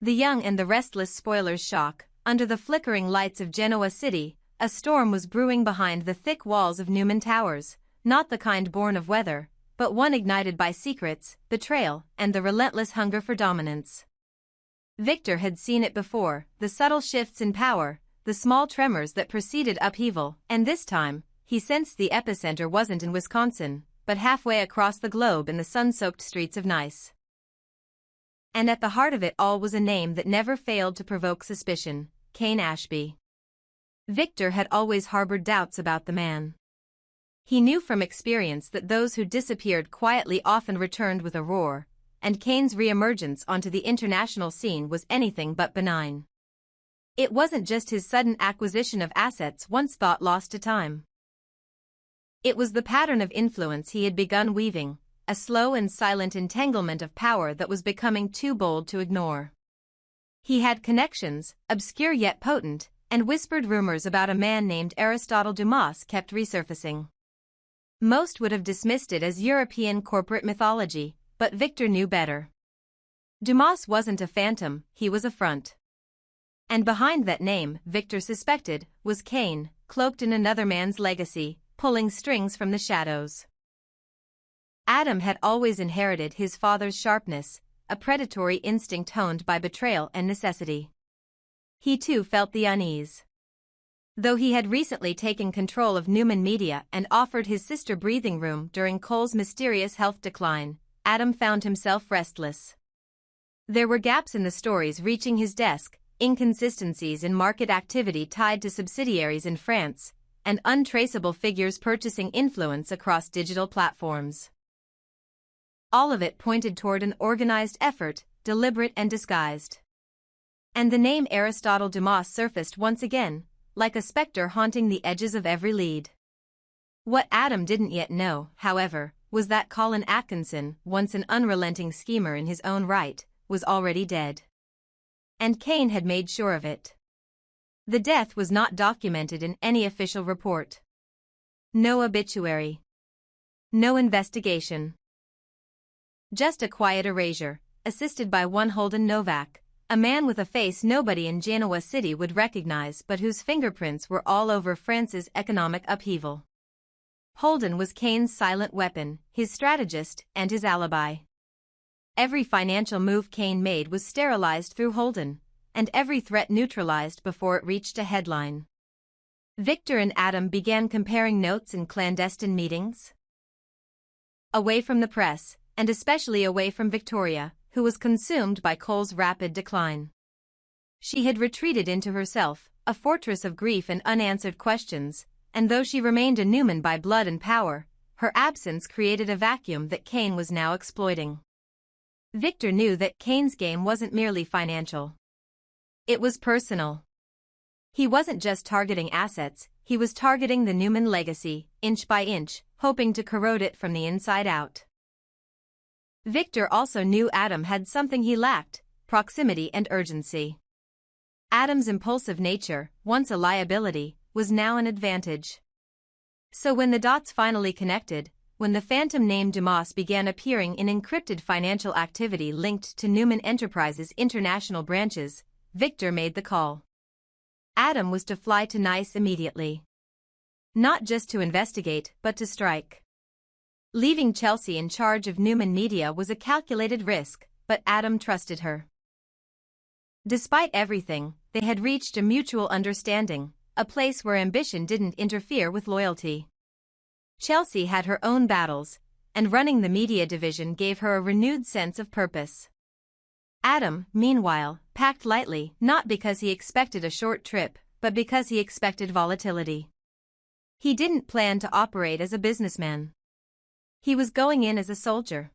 The young and the restless spoilers shock. Under the flickering lights of Genoa City, a storm was brewing behind the thick walls of Newman Towers, not the kind born of weather, but one ignited by secrets, betrayal, and the relentless hunger for dominance. Victor had seen it before, the subtle shifts in power, the small tremors that preceded upheaval, and this time, he sensed the epicenter wasn't in Wisconsin, but halfway across the globe in the sun-soaked streets of Nice. And at the heart of it all was a name that never failed to provoke suspicion: Cain Ashby. Victor had always harbored doubts about the man. He knew from experience that those who disappeared quietly often returned with a roar, and Cain's reemergence onto the international scene was anything but benign. It wasn't just his sudden acquisition of assets once thought lost to time. It was the pattern of influence he had begun weaving, a slow and silent entanglement of power that was becoming too bold to ignore. He had connections, obscure yet potent, and whispered rumors about a man named Aristotle Dumas kept resurfacing. Most would have dismissed it as European corporate mythology, but Victor knew better. Dumas wasn't a phantom, he was a front. And behind that name, Victor suspected, was Cain, cloaked in another man's legacy, pulling strings from the shadows. Adam had always inherited his father's sharpness, a predatory instinct honed by betrayal and necessity. He too felt the unease. Though he had recently taken control of Newman Media and offered his sister breathing room during Cole's mysterious health decline, Adam found himself restless. There were gaps in the stories reaching his desk, inconsistencies in market activity tied to subsidiaries in France, and untraceable figures purchasing influence across digital platforms. All of it pointed toward an organized effort, deliberate and disguised. And the name Aristotle Dumas surfaced once again, like a specter haunting the edges of every lead. What Adam didn't yet know, however, was that Colin Atkinson, once an unrelenting schemer in his own right, was already dead. And Cain had made sure of it. The death was not documented in any official report. No obituary. No investigation. Just a quiet erasure, assisted by one Holden Novak, a man with a face nobody in Genoa City would recognize but whose fingerprints were all over France's economic upheaval. Holden was Cain's silent weapon, his strategist, and his alibi. Every financial move Cain made was sterilized through Holden, and every threat neutralized before it reached a headline. Victor and Adam began comparing notes in clandestine meetings. Away from the press, and especially away from Victoria, who was consumed by Cole's rapid decline. She had retreated into herself, a fortress of grief and unanswered questions, and though she remained a Newman by blood and power, her absence created a vacuum that Cain was now exploiting. Victor knew that Cain's game wasn't merely financial. It was personal. He wasn't just targeting assets, he was targeting the Newman legacy, inch by inch, hoping to corrode it from the inside out. Victor also knew Adam had something he lacked: proximity and urgency. Adam's impulsive nature, once a liability, was now an advantage. So when the dots finally connected, when the phantom name Dumas began appearing in encrypted financial activity linked to Newman Enterprises' international branches, Victor made the call. Adam was to fly to Nice immediately. Not just to investigate, but to strike. Leaving Chelsea in charge of Newman Media was a calculated risk, but Adam trusted her. Despite everything, they had reached a mutual understanding, a place where ambition didn't interfere with loyalty. Chelsea had her own battles, and running the media division gave her a renewed sense of purpose. Adam, meanwhile, packed lightly, not because he expected a short trip, but because he expected volatility. He didn't plan to operate as a businessman. He was going in as a soldier.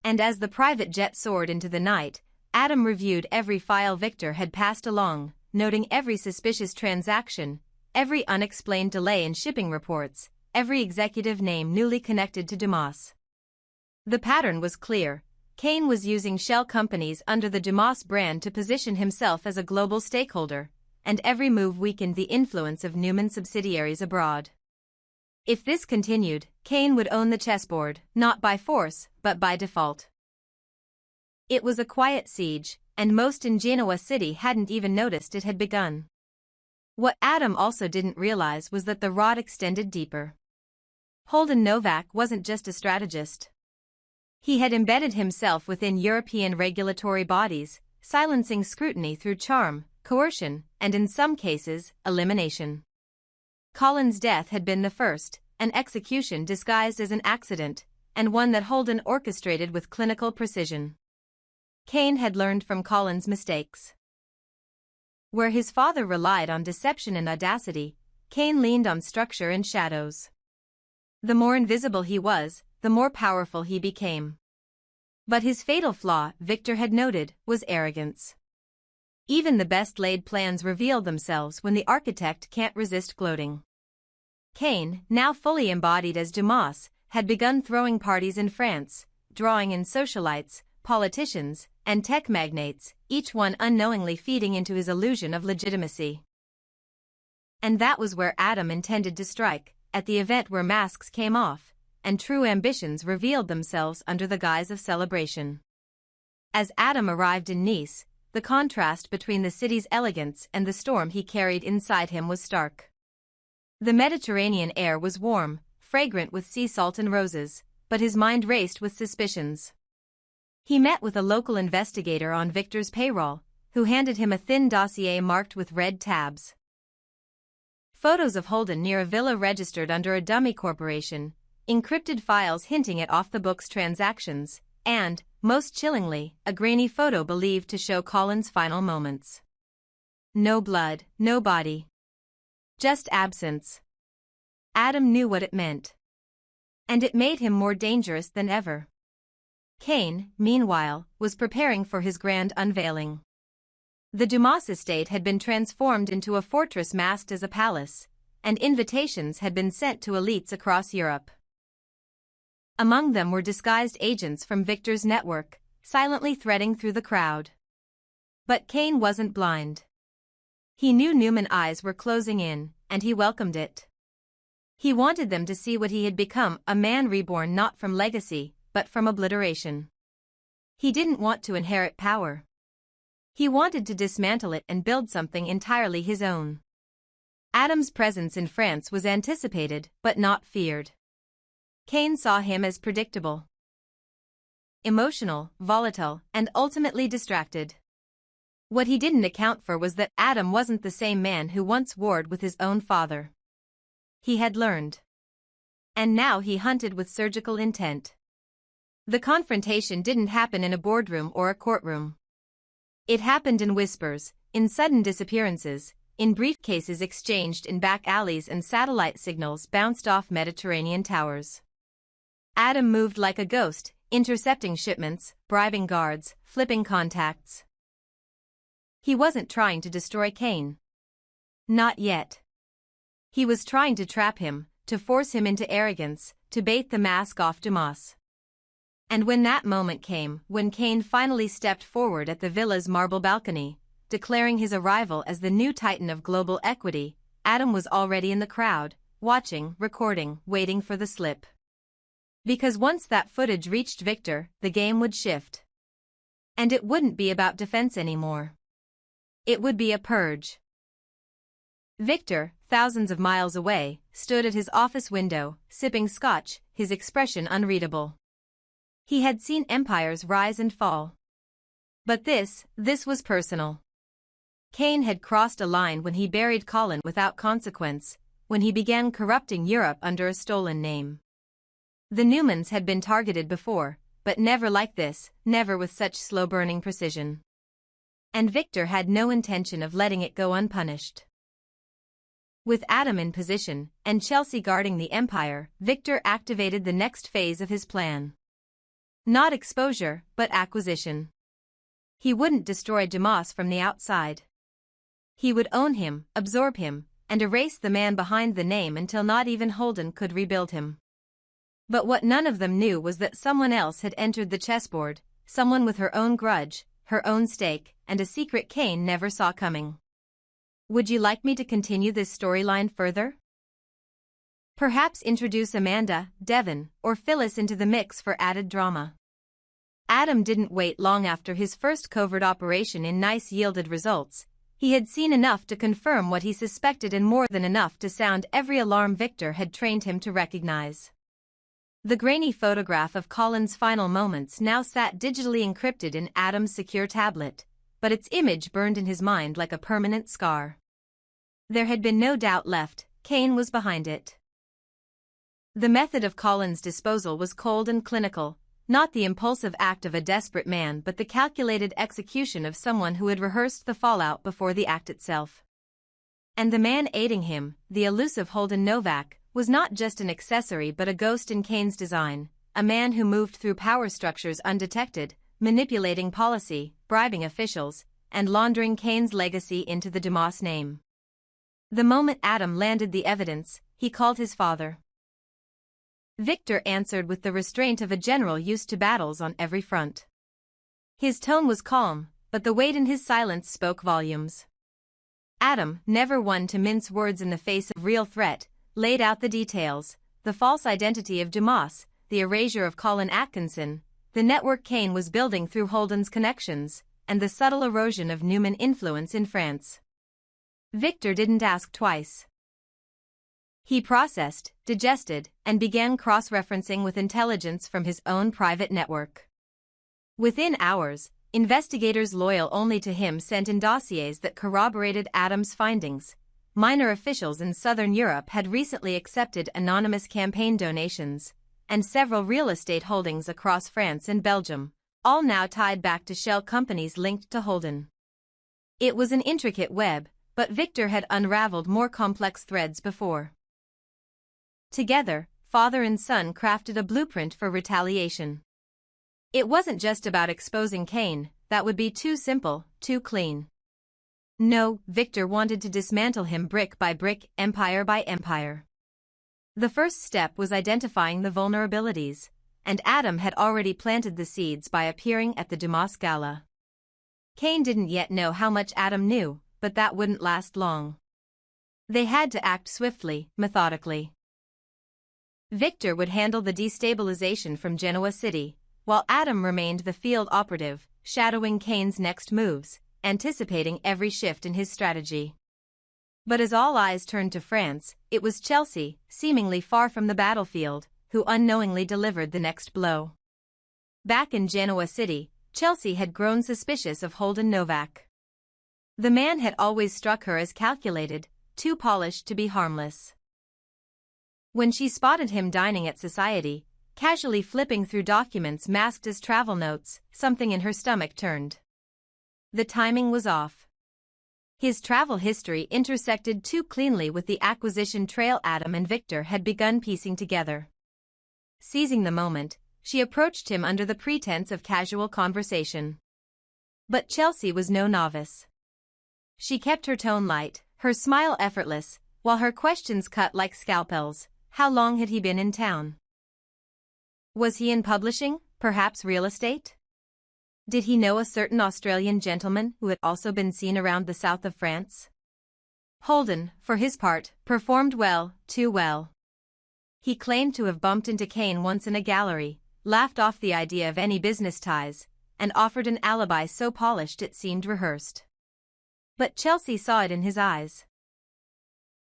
And as the private jet soared into the night, Adam reviewed every file Victor had passed along, noting every suspicious transaction, every unexplained delay in shipping reports, every executive name newly connected to Dumas. The pattern was clear. Cain was using shell companies under the Dumas brand to position himself as a global stakeholder, and every move weakened the influence of Newman subsidiaries abroad. If this continued, Cain would own the chessboard, not by force, but by default. It was a quiet siege, and most in Genoa City hadn't even noticed it had begun. What Adam also didn't realize was that the rod extended deeper. Holden Novak wasn't just a strategist. He had embedded himself within European regulatory bodies, silencing scrutiny through charm, coercion, and in some cases, elimination. Colin's death had been the first, an execution disguised as an accident, and one that Holden orchestrated with clinical precision. Kane had learned from Colin's mistakes. Where his father relied on deception and audacity, Kane leaned on structure and shadows. The more invisible he was, the more powerful he became. But his fatal flaw, Victor had noted, was arrogance. Even the best-laid plans reveal themselves when the architect can't resist gloating. Kane, now fully embodied as Dumas, had begun throwing parties in France, drawing in socialites, politicians, and tech magnates, each one unknowingly feeding into his illusion of legitimacy. And that was where Adam intended to strike, at the event where masks came off, and true ambitions revealed themselves under the guise of celebration. As Adam arrived in Nice, the contrast between the city's elegance and the storm he carried inside him was stark. The Mediterranean air was warm, fragrant with sea salt and roses, but his mind raced with suspicions. He met with a local investigator on Victor's payroll, who handed him a thin dossier marked with red tabs. Photos of Holden near a villa registered under a dummy corporation, encrypted files hinting at off-the-books transactions, and, most chillingly, a grainy photo believed to show Colin's final moments. No blood, no body. Just absence. Adam knew what it meant. And it made him more dangerous than ever. Kane, meanwhile, was preparing for his grand unveiling. The Dumas estate had been transformed into a fortress masked as a palace, and invitations had been sent to elites across Europe. Among them were disguised agents from Victor's network, silently threading through the crowd. But Kane wasn't blind. He knew Newman eyes were closing in, and he welcomed it. He wanted them to see what he had become, a man reborn not from legacy, but from obliteration. He didn't want to inherit power. He wanted to dismantle it and build something entirely his own. Adam's presence in France was anticipated, but not feared. Kane saw him as predictable, emotional, volatile, and ultimately distracted. What he didn't account for was that Adam wasn't the same man who once warred with his own father. He had learned. And now he hunted with surgical intent. The confrontation didn't happen in a boardroom or a courtroom. It happened in whispers, in sudden disappearances, in briefcases exchanged in back alleys and satellite signals bounced off Mediterranean towers. Adam moved like a ghost, intercepting shipments, bribing guards, flipping contacts. He wasn't trying to destroy Kane. Not yet. He was trying to trap him, to force him into arrogance, to bait the mask off Dumas. And when that moment came, when Kane finally stepped forward at the villa's marble balcony, declaring his arrival as the new titan of global equity, Adam was already in the crowd, watching, recording, waiting for the slip. Because once that footage reached Victor, the game would shift. And it wouldn't be about defense anymore. It would be a purge. Victor, thousands of miles away, stood at his office window, sipping scotch, his expression unreadable. He had seen empires rise and fall. But this was personal. Kane had crossed a line when he buried Colin without consequence, when he began corrupting Europe under a stolen name. The Newmans had been targeted before, but never like this, never with such slow-burning precision. And Victor had no intention of letting it go unpunished. With Adam in position, and Chelsea guarding the empire, Victor activated the next phase of his plan. Not exposure, but acquisition. He wouldn't destroy Dumas from the outside. He would own him, absorb him, and erase the man behind the name until not even Holden could rebuild him. But what none of them knew was that someone else had entered the chessboard, someone with her own grudge, her own stake, and a secret Kane never saw coming. Would you like me to continue this storyline further? Perhaps introduce Amanda, Devon, or Phyllis into the mix for added drama. Adam didn't wait long after his first covert operation in Nice yielded results. He had seen enough to confirm what he suspected and more than enough to sound every alarm Victor had trained him to recognize. The grainy photograph of Colin's final moments now sat digitally encrypted in Adam's secure tablet, but its image burned in his mind like a permanent scar. There had been no doubt left, Kane was behind it. The method of Colin's disposal was cold and clinical, not the impulsive act of a desperate man but the calculated execution of someone who had rehearsed the fallout before the act itself. And the man aiding him, the elusive Holden Novak, was not just an accessory but a ghost in Kane's design, a man who moved through power structures undetected, manipulating policy, bribing officials, and laundering Kane's legacy into the Dumas name. The moment Adam landed the evidence, he called his father. Victor answered with the restraint of a general used to battles on every front. His tone was calm, but the weight in his silence spoke volumes. Adam, never one to mince words in the face of real threat, laid out the details: the false identity of Dumas, the erasure of Colin Atkinson, the network Kane was building through Holden's connections, and the subtle erosion of Newman influence in France. Victor didn't ask twice. He processed, digested, and began cross-referencing with intelligence from his own private network. Within hours, investigators loyal only to him sent in dossiers that corroborated Adam's findings. Minor officials in southern Europe had recently accepted anonymous campaign donations, and several real estate holdings across France and Belgium, all now tied back to shell companies linked to Holden. It was an intricate web, but Victor had unraveled more complex threads before. Together, father and son crafted a blueprint for retaliation. It wasn't just about exposing Kane, that would be too simple, too clean. No, Victor wanted to dismantle him brick by brick, empire by empire. The first step was identifying the vulnerabilities, and Adam had already planted the seeds by appearing at the Dumas Gala. Kane didn't yet know how much Adam knew, but that wouldn't last long. They had to act swiftly, methodically. Victor would handle the destabilization from Genoa City, while Adam remained the field operative, shadowing Kane's next moves, anticipating every shift in his strategy. But as all eyes turned to France, it was Chelsea, seemingly far from the battlefield, who unknowingly delivered the next blow. Back in Genoa City, Chelsea had grown suspicious of Holden Novak. The man had always struck her as calculated, too polished to be harmless. When she spotted him dining at Society, casually flipping through documents masked as travel notes, something in her stomach turned. The timing was off. His travel history intersected too cleanly with the acquisition trail Adam and Victor had begun piecing together. Seizing the moment, she approached him under the pretense of casual conversation. But Chelsea was no novice. She kept her tone light, her smile effortless, while her questions cut like scalpels. How long had he been in town? Was he in publishing, perhaps real estate? Did he know a certain Australian gentleman who had also been seen around the south of France? Holden, for his part, performed well, too well. He claimed to have bumped into Kane once in a gallery, laughed off the idea of any business ties, and offered an alibi so polished it seemed rehearsed. But Chelsea saw it in his eyes.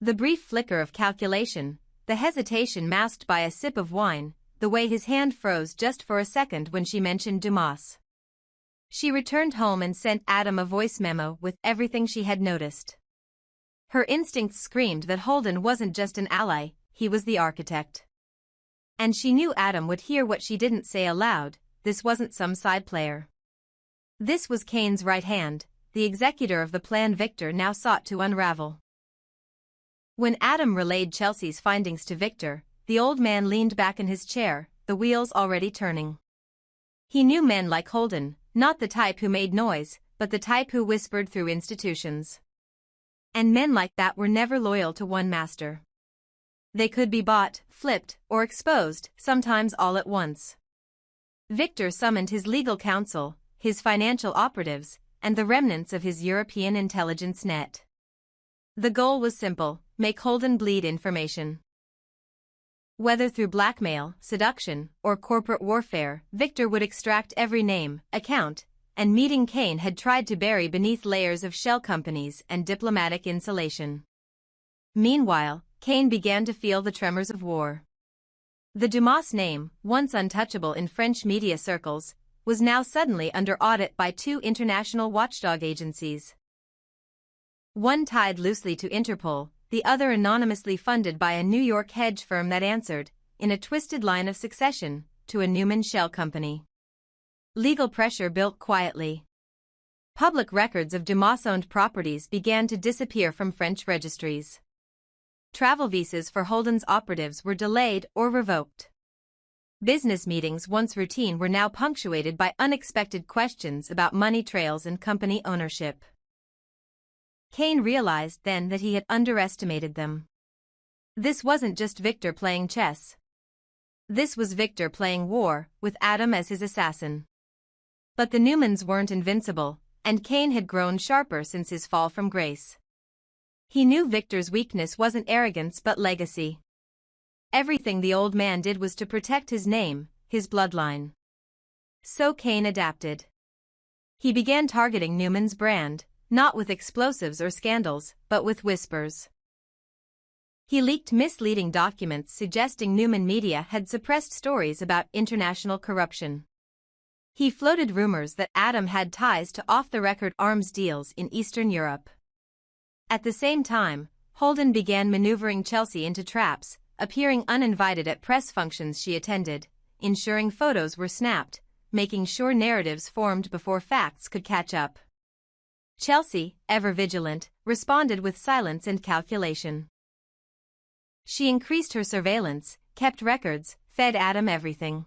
The brief flicker of calculation, the hesitation masked by a sip of wine, the way his hand froze just for a second when she mentioned Dumas. She returned home and sent Adam a voice memo with everything she had noticed. Her instincts screamed that Holden wasn't just an ally, he was the architect. And she knew Adam would hear what she didn't say aloud. This wasn't some side player. This was Kane's right hand, the executor of the plan Victor now sought to unravel. When Adam relayed Chelsea's findings to Victor, the old man leaned back in his chair, the wheels already turning. He knew men like Holden, not the type who made noise, but the type who whispered through institutions. And men like that were never loyal to one master. They could be bought, flipped, or exposed, sometimes all at once. Victor summoned his legal counsel, his financial operatives, and the remnants of his European intelligence net. The goal was simple: make Holden bleed information. Whether through blackmail, seduction, or corporate warfare, Victor would extract every name, account, and meeting Kane had tried to bury beneath layers of shell companies and diplomatic insulation. Meanwhile, Kane began to feel the tremors of war. The Dumas name, once untouchable in French media circles, was now suddenly under audit by two international watchdog agencies. One tied loosely to Interpol, the other anonymously funded by a New York hedge firm that answered, in a twisted line of succession, to a Newman shell company. Legal pressure built quietly. Public records of Dumas-owned properties began to disappear from French registries. Travel visas for Holden's operatives were delayed or revoked. Business meetings, once routine, were now punctuated by unexpected questions about money trails and company ownership. Kane realized then that he had underestimated them. This wasn't just Victor playing chess. This was Victor playing war, with Adam as his assassin. But the Newmans weren't invincible, and Kane had grown sharper since his fall from grace. He knew Victor's weakness wasn't arrogance but legacy. Everything the old man did was to protect his name, his bloodline. So Kane adapted. He began targeting Newman's brand, not with explosives or scandals, but with whispers. He leaked misleading documents suggesting Newman media had suppressed stories about international corruption. He floated rumors that Adam had ties to off-the-record arms deals in Eastern Europe. At the same time, Holden began maneuvering Chelsea into traps, appearing uninvited at press functions she attended, ensuring photos were snapped, making sure narratives formed before facts could catch up. Chelsea, ever vigilant, responded with silence and calculation. She increased her surveillance, kept records, fed Adam everything.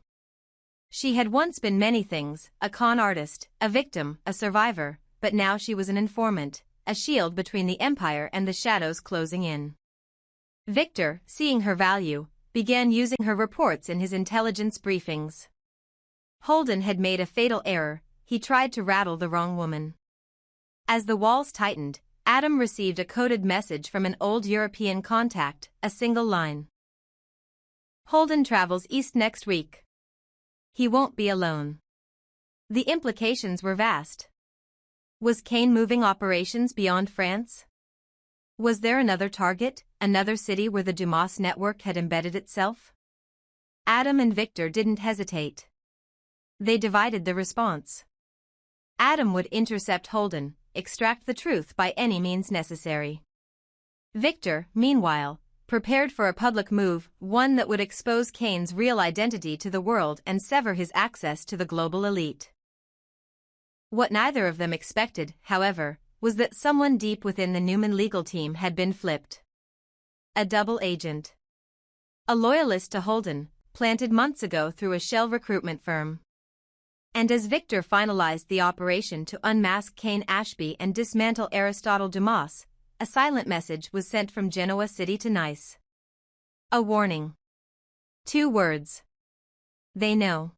She had once been many things, a con artist, a victim, a survivor, but now she was an informant, a shield between the empire and the shadows closing in. Victor, seeing her value, began using her reports in his intelligence briefings. Holden had made a fatal error, he tried to rattle the wrong woman. As the walls tightened, Adam received a coded message from an old European contact, a single line. Holden travels east next week. He won't be alone. The implications were vast. Was Kane moving operations beyond France? Was there another target, another city where the Dumas network had embedded itself? Adam and Victor didn't hesitate. They divided the response. Adam would intercept Holden, extract the truth by any means necessary. Victor, meanwhile, prepared for a public move, one that would expose Kane's real identity to the world and sever his access to the global elite. What neither of them expected, however, was that someone deep within the Newman legal team had been flipped. A double agent. A loyalist to Holden, planted months ago through a shell recruitment firm. And as Victor finalized the operation to unmask Kane Ashby and dismantle Aristotle Dumas, a silent message was sent from Genoa City to Nice. A warning. 2 words. They know.